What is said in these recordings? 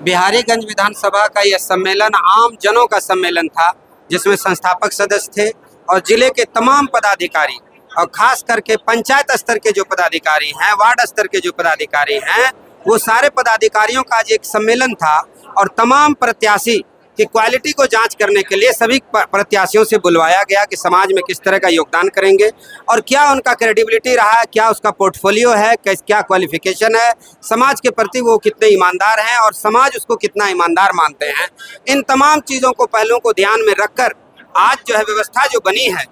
बिहारीगंज विधानसभा का यह सम्मेलन आम जनों का सम्मेलन था, जिसमें संस्थापक सदस्य थे और जिले के तमाम पदाधिकारी और खास करके पंचायत स्तर के जो पदाधिकारी हैं, वार्ड स्तर के जो पदाधिकारी हैं, वो सारे पदाधिकारियों का आज एक सम्मेलन था। और तमाम प्रत्याशी की क्वालिटी को जांच करने के लिए सभी प्रत्याशियों से बुलवाया गया कि समाज में किस तरह का योगदान करेंगे और क्या उनका क्रेडिबिलिटी रहा है, क्या उसका पोर्टफोलियो है, क्या क्वालिफिकेशन है, समाज के प्रति वो कितने ईमानदार हैं और समाज उसको कितना ईमानदार मानते हैं। इन तमाम चीज़ों को, पहलुओं को ध्यान में रखकर आज जो है व्यवस्था जो बनी है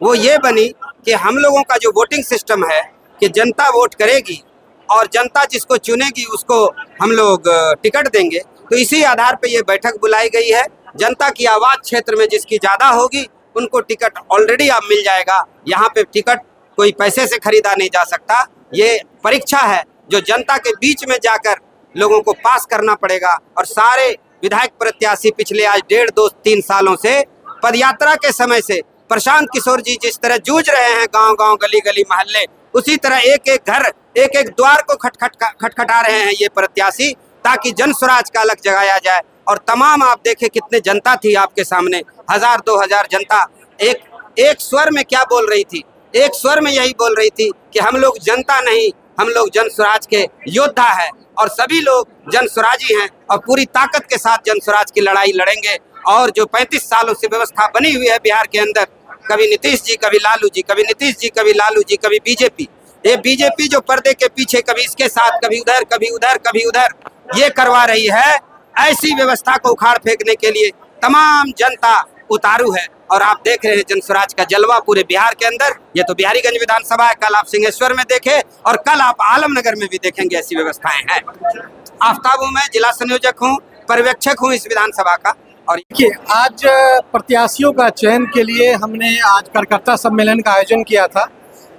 वो ये बनी कि हम लोगों का जो वोटिंग सिस्टम है कि जनता वोट करेगी और जनता जिसको चुनेगी उसको हम लोग टिकट देंगे। तो इसी आधार पे ये बैठक बुलाई गई है। जनता की आवाज़ क्षेत्र में जिसकी ज़्यादा होगी उनको टिकट ऑलरेडी अब मिल जाएगा। यहाँ पे टिकट कोई पैसे से खरीदा नहीं जा सकता। ये परीक्षा है जो जनता के बीच में जाकर लोगों को पास करना पड़ेगा। और सारे विधायक प्रत्याशी पिछले आज 1.5-2-3 सालों से पदयात्रा के समय से प्रशांत किशोर जी जिस तरह जूझ रहे हैं गांव-गांव, गली-गली, मोहल्ले, उसी तरह एक-एक घर, एक-एक द्वार को खटखटा रहे हैं ये प्रत्याशी, ताकि जन स्वराज का अलग जगाया जाए। और तमाम आप देखें कितने जनता थी आपके सामने, 1000-2000 जनता एक स्वर में क्या बोल रही थी, एक स्वर में यही बोल रही थी कि हम लोग जनता नहीं, हम लोग जन स्वराज के योद्धा हैं और सभी लोग जन स्वराजी हैं और पूरी ताकत के साथ जन स्वराज की लड़ाई लड़ेंगे। और जो 35 सालों से व्यवस्था बनी हुई है बिहार के अंदर, कभी नीतीश जी, कभी लालू जी, कभी नीतीश जी, कभी लालू जी, कभी बीजेपी, ये बीजेपी जो पर्दे के पीछे कभी इसके साथ, कभी उधर, कभी उधर, कभी उधर, ये करवा रही है। ऐसी व्यवस्था को उखाड़ फेंकने के लिए तमाम जनता उतारू है। और आप देख रहे हैं जन स्वराज का जलवा पूरे बिहार के अंदर। ये तो बिहारीगंज विधानसभा है, कल आप सिंहेश्वर में देखे और कल आप आलमनगर में भी देखेंगे ऐसी व्यवस्थाएं हैं। आफ्ताब हूं, मैं जिला संयोजक हूं, पर्यवेक्षक हूं इस विधानसभा का। और देखिए, आज प्रत्याशियों का चयन के लिए हमने आज कार्यकर्ता सम्मेलन का आयोजन किया था,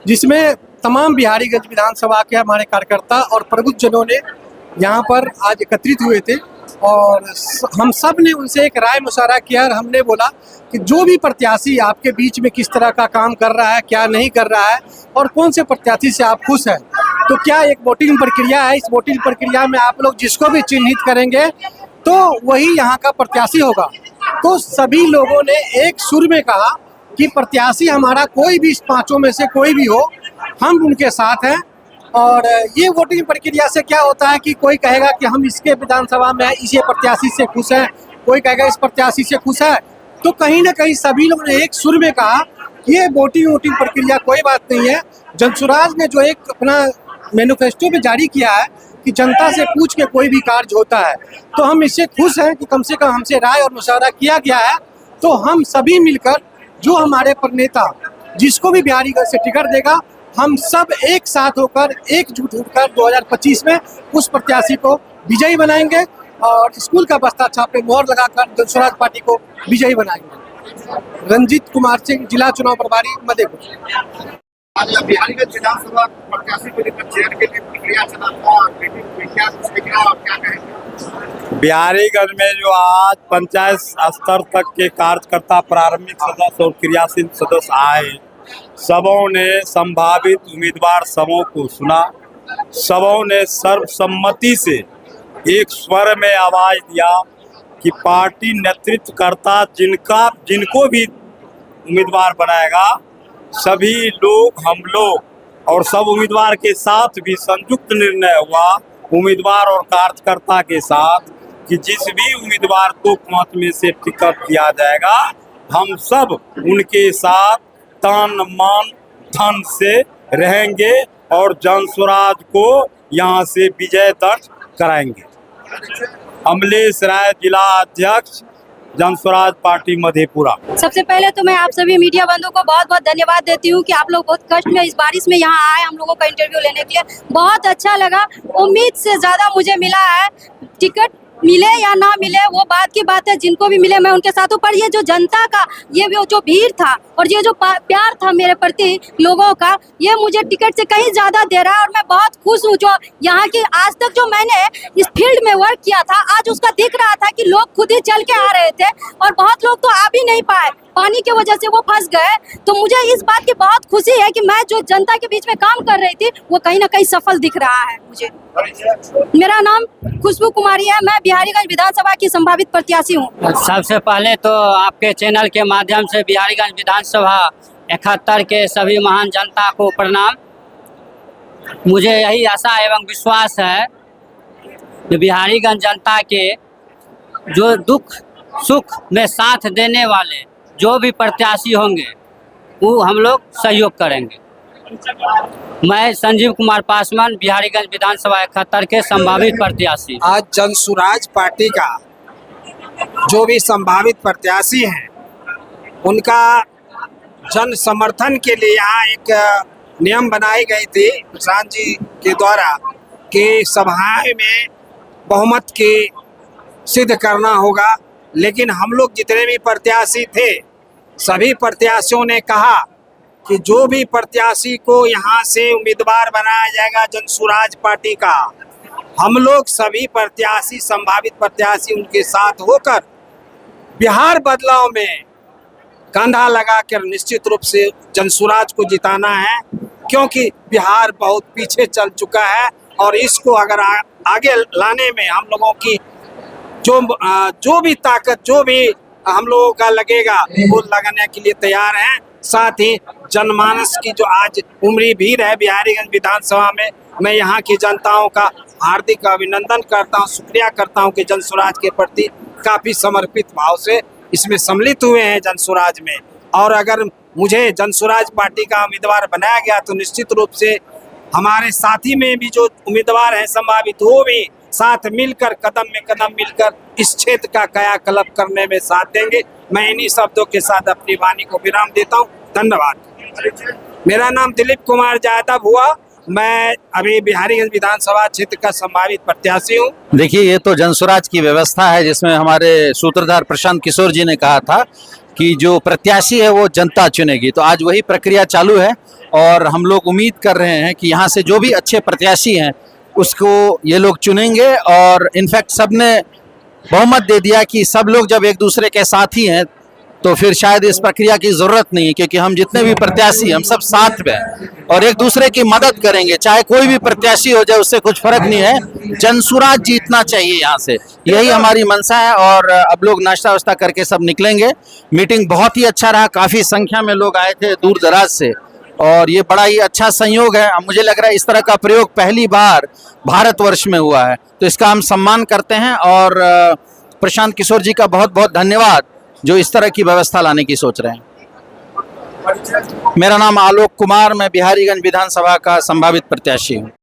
जिसमें तमाम बिहारीगंज विधानसभा के हमारे कार्यकर्ता और प्रबुद्धजनों ने यहाँ पर आज एकत्रित हुए थे। और हम सब ने उनसे एक राय मुशावरा किया और हमने बोला कि जो भी प्रत्याशी आपके बीच में किस तरह का काम कर रहा है, क्या नहीं कर रहा है और कौन से प्रत्याशी से आप खुश हैं, तो क्या एक वोटिंग प्रक्रिया है, इस वोटिंग प्रक्रिया में आप लोग जिसको भी चिन्हित करेंगे तो वही यहाँ का प्रत्याशी होगा। तो सभी लोगों ने एक सुर में कहा कि प्रत्याशी हमारा कोई भी, इस पांचों में से कोई भी हो, हम उनके साथ हैं। और ये वोटिंग प्रक्रिया से क्या होता है कि कोई कहेगा कि हम इसके विधानसभा में इस प्रत्याशी से खुश हैं, कोई कहेगा इस प्रत्याशी से खुश है। तो कहीं ना कहीं सभी लोगों ने एक सुर में कहा कि ये वोटिंग प्रक्रिया कोई बात नहीं है। जनसुराज ने जो एक अपना मैनिफेस्टो में जारी किया है कि जनता से पूछ के कोई भी कार्य होता है, तो हम इससे खुश हैं कि कम से कम हमसे राय और मुशावरा किया गया है। तो हम सभी मिलकर जो हमारे पर नेता जिसको भी बिहारीगंज से टिकट देगा, हम सब एक साथ होकर, एकजुट होकर 2025 में उस प्रत्याशी को विजयी बनाएंगे और स्कूल का बस्ता छापे मोहर लगाकर जनस्वराज पार्टी को विजयी बनाएंगे। रंजीत कुमार सिंह, जिला चुनाव प्रभारी, मधेपुरा। आज बिहारीगंज विधानसभा प्रत्याशी के लिए चयन के लिए प्रक्रिया चला था, क्या और क्या कहेंगे? बिहारीगंज में जो आज पंचायत स्तर तक के कार्यकर्ता, प्रारंभिक सदस्य और क्रियाशील सदस्य आए, सबों ने संभावित उम्मीदवार सबों को सुना। सबों ने सर्वसम्मति से एक स्वर में आवाज दिया कि पार्टी नेतृत्वकर्ता जिनको भी उम्मीदवार बनाएगा, सभी लोग, हम लोग और सब उम्मीदवार के साथ भी संयुक्त निर्णय हुआ, उम्मीदवार और कार्यकर्ता के साथ, कि जिस भी उम्मीदवार को 5 में से टिकट दिया जाएगा, हम सब उनके साथ तन मन धन से रहेंगे और जनस्वराज को यहाँ से विजय दर्ज कराएंगे। अमलेश राय, जिला अध्यक्ष, जनस्वराज पार्टी, मधेपुरा। सबसे पहले तो मैं आप सभी मीडिया बंधुओं को बहुत बहुत धन्यवाद देती हूँ कि आप लोग बहुत कष्ट में इस बारिश में यहाँ आए हम लोगों का इंटरव्यू लेने के लिए। बहुत अच्छा लगा, उम्मीद से ज़्यादा मुझे मिला है। टिकट मिले या ना मिले वो बात की बात है, जिनको भी मिले मैं उनके साथ हूँ। पर ये जो जनता का ये जो भीड़ था और ये जो प्यार था मेरे प्रति लोगों का, ये मुझे टिकट से कहीं ज़्यादा दे रहा है। और मैं बहुत खुश हूँ जो यहाँ की आज तक जो मैंने इस फील्ड में वर्क किया था, आज उसका दिख रहा था कि लोग खुद ही चल के आ रहे थे और बहुत लोग तो आ भी नहीं पाए, पानी की वजह से वो फंस गए। तो मुझे इस बात की बहुत खुशी है कि मैं जो जनता के बीच में काम कर रही थी वो कहीं ना कहीं सफल दिख रहा है मुझे। मेरा नाम खुशबू कुमारी है। मैं बिहारीगंज विधानसभा की संभावित प्रत्याशी हूँ। सबसे पहले तो आपके चैनल के माध्यम से बिहारीगंज विधानसभा 71 के सभी महान जनता को प्रणाम। मुझे यही आशा एवं विश्वास है कि बिहारीगंज जनता के जो दुख सुख में साथ देने वाले जो भी प्रत्याशी होंगे वो हम लोग सहयोग करेंगे। मैं संजीव कुमार पासवान बिहारीगंज विधानसभा 71 के संभावित प्रत्याशी। आज जनसुराज पार्टी का जो भी संभावित प्रत्याशी हैं उनका जन समर्थन के लिए यहाँ एक नियम बनाई गई थी प्रशांत जी के द्वारा कि सभाएं में बहुमत की सिद्ध करना होगा। लेकिन हम लोग जितने भी प्रत्याशी थे सभी प्रत्याशियों ने कहा कि जो भी प्रत्याशी को यहाँ से उम्मीदवार बनाया जाएगा जनसुराज पार्टी का, हम लोग सभी प्रत्याशी संभावित प्रत्याशी उनके साथ होकर बिहार बदलाव में कंधा लगाकर निश्चित रूप से जनसुराज को जिताना है, क्योंकि बिहार बहुत पीछे चल चुका है और इसको अगर आगे लाने में हम लोगों की जो भी ताकत जो भी हम लोगों का लगेगा वो लगाने के लिए तैयार हैं। साथ ही जनमानस की जो आज उमड़ी भीड़ है बिहारीगंज विधानसभा में, मैं यहाँ की जनताओं का हार्दिक अभिनंदन करता हूँ, शुक्रिया करता हूँ कि जनसुराज के प्रति काफ़ी समर्पित भाव से इसमें सम्मिलित हुए हैं जनसुराज में। और अगर मुझे जनसुराज पार्टी का उम्मीदवार बनाया गया तो निश्चित रूप से हमारे साथी में भी जो उम्मीदवार हैं संभावित वो भी साथ मिलकर कदम में कदम मिलकर इस क्षेत्र का कायाकल्प करने में साथ देंगे। मैं इन्हीं शब्दों के साथ अपनी वाणी को विराम देता हूँ। धन्यवाद। मेरा नाम दिलीप कुमार यादव हुआ। मैं अभी बिहारीगंज विधानसभा क्षेत्र का संभावित प्रत्याशी हूँ। देखिए, ये तो जनसुराज की व्यवस्था है जिसमें हमारे सूत्रधार प्रशांत किशोर जी ने कहा था कि जो प्रत्याशी है वो जनता चुनेगी। तो आज वही प्रक्रिया चालू है और हम लोग उम्मीद कर रहे हैं कि यहाँ से जो भी अच्छे प्रत्याशी हैं उसको ये लोग चुनेंगे। और इनफैक्ट सबने बहुमत दे दिया कि सब लोग जब एक दूसरे के साथ ही हैं तो फिर शायद इस प्रक्रिया की ज़रूरत नहीं है, क्योंकि हम जितने भी प्रत्याशी हम सब साथ में हैं और एक दूसरे की मदद करेंगे। चाहे कोई भी प्रत्याशी हो जाए उससे कुछ फर्क नहीं है, जनसुराज जीतना चाहिए यहाँ से, यही हमारी मंशा है। और अब लोग नाश्ता वाश्ता करके सब निकलेंगे। मीटिंग बहुत ही अच्छा रहा, काफ़ी संख्या में लोग आए थे दूर दराज से और ये बड़ा ही अच्छा संयोग है। मुझे लग रहा है इस तरह का प्रयोग पहली बार भारतवर्ष में हुआ है, तो इसका हम सम्मान करते हैं। और प्रशांत किशोर जी का बहुत बहुत धन्यवाद जो इस तरह की व्यवस्था लाने की सोच रहे हैं। मेरा नाम आलोक कुमार, मैं बिहारीगंज विधानसभा का संभावित प्रत्याशी हूँ।